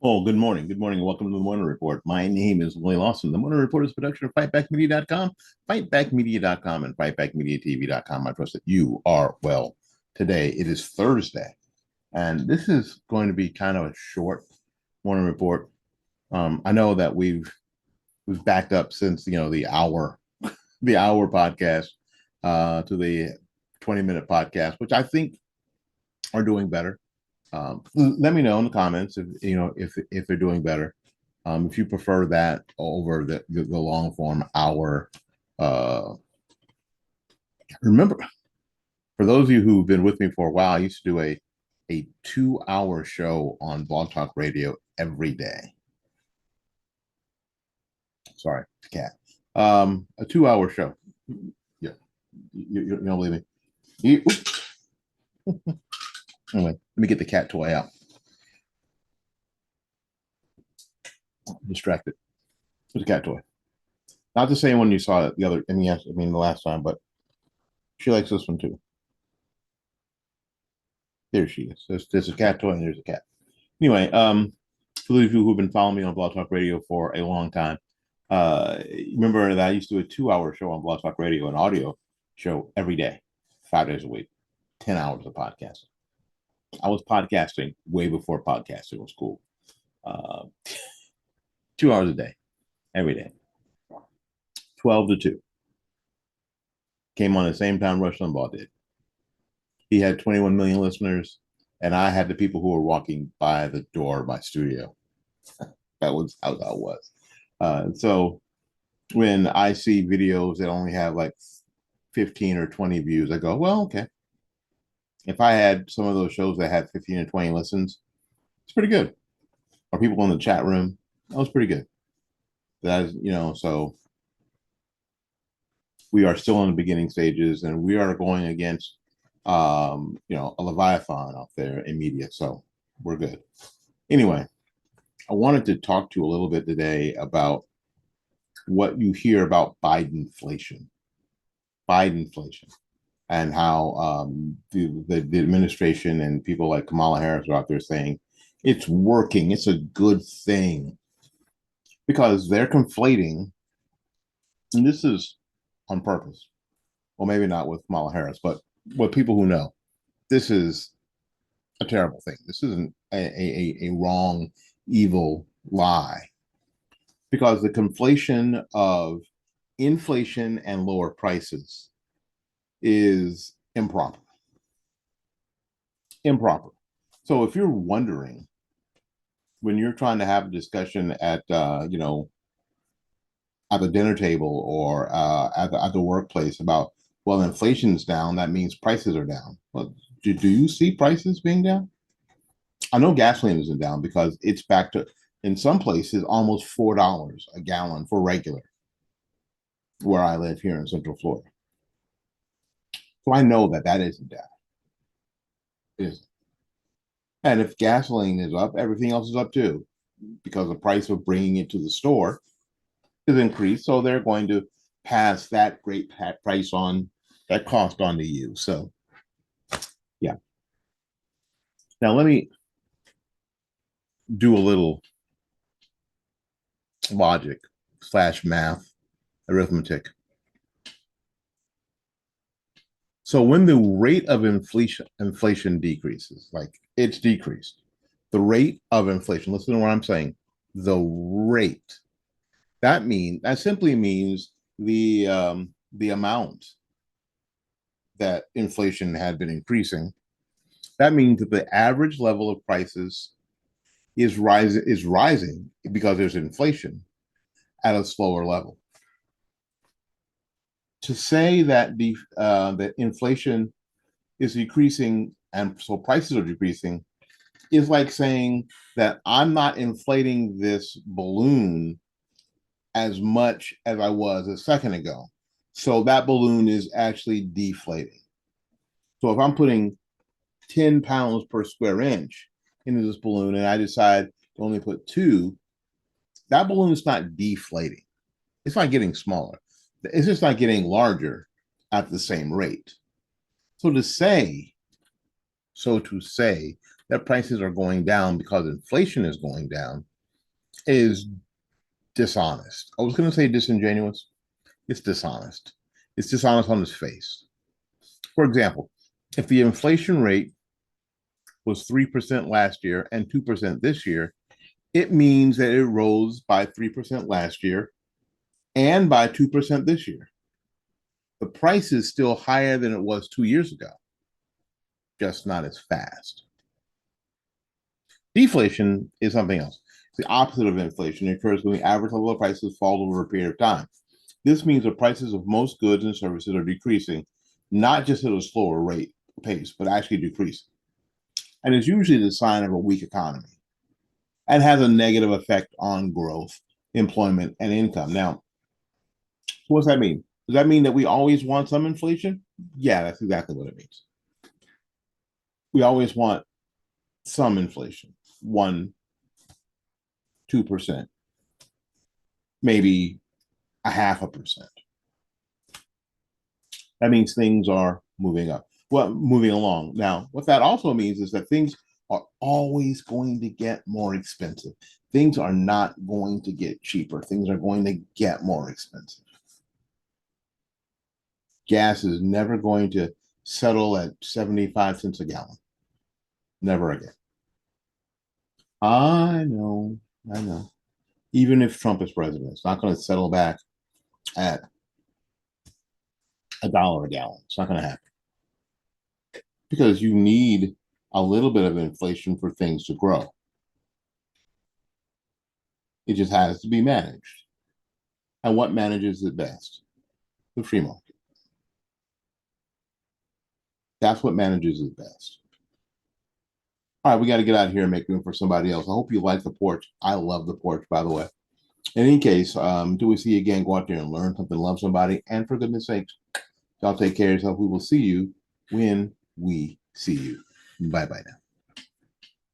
Oh, good morning. Good morning. Welcome to the Morning Report. My name is Willie Lawson. The Morning Report is a production of fightbackmedia.com, fightbackmedia.com, and fightbackmediatv.com. I trust that you are well today. It is Thursday, and this is going to be kind of a short Morning Report. I know that we've backed up since the hour podcast to the 20-minute podcast, which I think are doing better. Let me know in the comments if they're doing better. If you prefer that over the long form hour. Uh, Remember, for those of you who've been with me for a while, I used to do a 2 hour show on Blog Talk Radio every day. Sorry, cat. A 2 hour show. Yeah, you don't believe me? Anyway, let me get the cat toy out. I'm distracted. It's a cat toy. Not the same one you saw the other. The last time, but she likes this one too. There she is. There's a cat toy and there's a cat. Anyway, for those of you who've been following me on Blog Talk Radio for a long time, remember that I used to do a 2 hour show on Blog Talk Radio, an audio show every day, 5 days a week, 10 hours of podcasting. I was podcasting way before podcasting was cool. 2 hours a day, every day, 12 to 2. Came on the same time Rush Limbaugh did. He had 21 million listeners, and I had the people who were walking by the door of my studio. That was how that was. So when I see videos that only have like 15 or 20 views, I go, well, okay. If I had some of those shows that had 15 or 20 listens, it's pretty good. Or people in the chat room, that was pretty good. That is, so we are still in the beginning stages, and we are going against a Leviathan out there in media. So we're good. Anyway, I wanted to talk to you a little bit today about what you hear about Bidenflation, and how the administration and people like Kamala Harris are out there saying it's working, it's a good thing, because they're conflating, and this is on purpose. Well, maybe not with Kamala Harris, but with people who know, this is a terrible thing. This isn't a wrong, evil lie, because the conflation of inflation and lower prices is improper. Improper. So if you're wondering, when you're trying to have a discussion at at the dinner table or at the workplace about, well, inflation's down, that means prices are down. Well, do you see prices being down? I know gasoline isn't down because it's back to, in some places, almost $4 a gallon for regular, where I live here in Central Florida. So I know that isn't down. It isn't. And if gasoline is up, everything else is up too, because the price of bringing it to the store is increased. So they're going to pass that great price on, that cost on to you. So, yeah. Now, let me do a little logic / math, arithmetic. So when the rate of inflation decreases, like it's decreased, the rate of inflation, listen to what I'm saying, the rate, that simply means the amount that inflation had been increasing. That means that the average level of prices is rising because there's inflation at a slower level. To say that that inflation is decreasing and so prices are decreasing is like saying that I'm not inflating this balloon as much as I was a second ago. So that balloon is actually deflating. So if I'm putting 10 pounds per square inch into this balloon and I decide to only put 2, that balloon is not deflating. It's not getting smaller. It's just not getting larger at the same rate. So to say that prices are going down because inflation is going down is dishonest. I was going to say disingenuous. It's dishonest. It's dishonest on its face. For example, if the inflation rate was 3% last year and 2% this year, it means that it rose by 3% last year and by 2% this year. The price is still higher than it was 2 years ago, just not as fast. Deflation is something else. It's the opposite of inflation. It occurs when the average level of prices falls over a period of time. This means the prices of most goods and services are decreasing, not just at a slower rate pace, but actually decreasing. And it's usually the sign of a weak economy and has a negative effect on growth, employment, and income. Now, what does that mean? Does that mean that we always want some inflation? Yeah, that's exactly what it means. We always want some inflation, 1%, 2%, maybe 0.5%. That means things are moving up. Well, moving along. Now, what that also means is that things are always going to get more expensive. Things are not going to get cheaper. Things are going to get more expensive. Gas is never going to settle at 75 cents a gallon. Never again. I know, I know. Even if Trump is president, it's not going to settle back at $1 a gallon. It's not going to happen because you need a little bit of inflation for things to grow. It just has to be managed. And what manages it best? The free market. That's what manages it best. All right, we got to get out of here and make room for somebody else. I hope you like the porch. I love the porch, by the way. In any case, till we see you again, go out there and learn something, love somebody, and for goodness sakes, y'all take care of yourself. We will see you when we see you. Bye-bye now.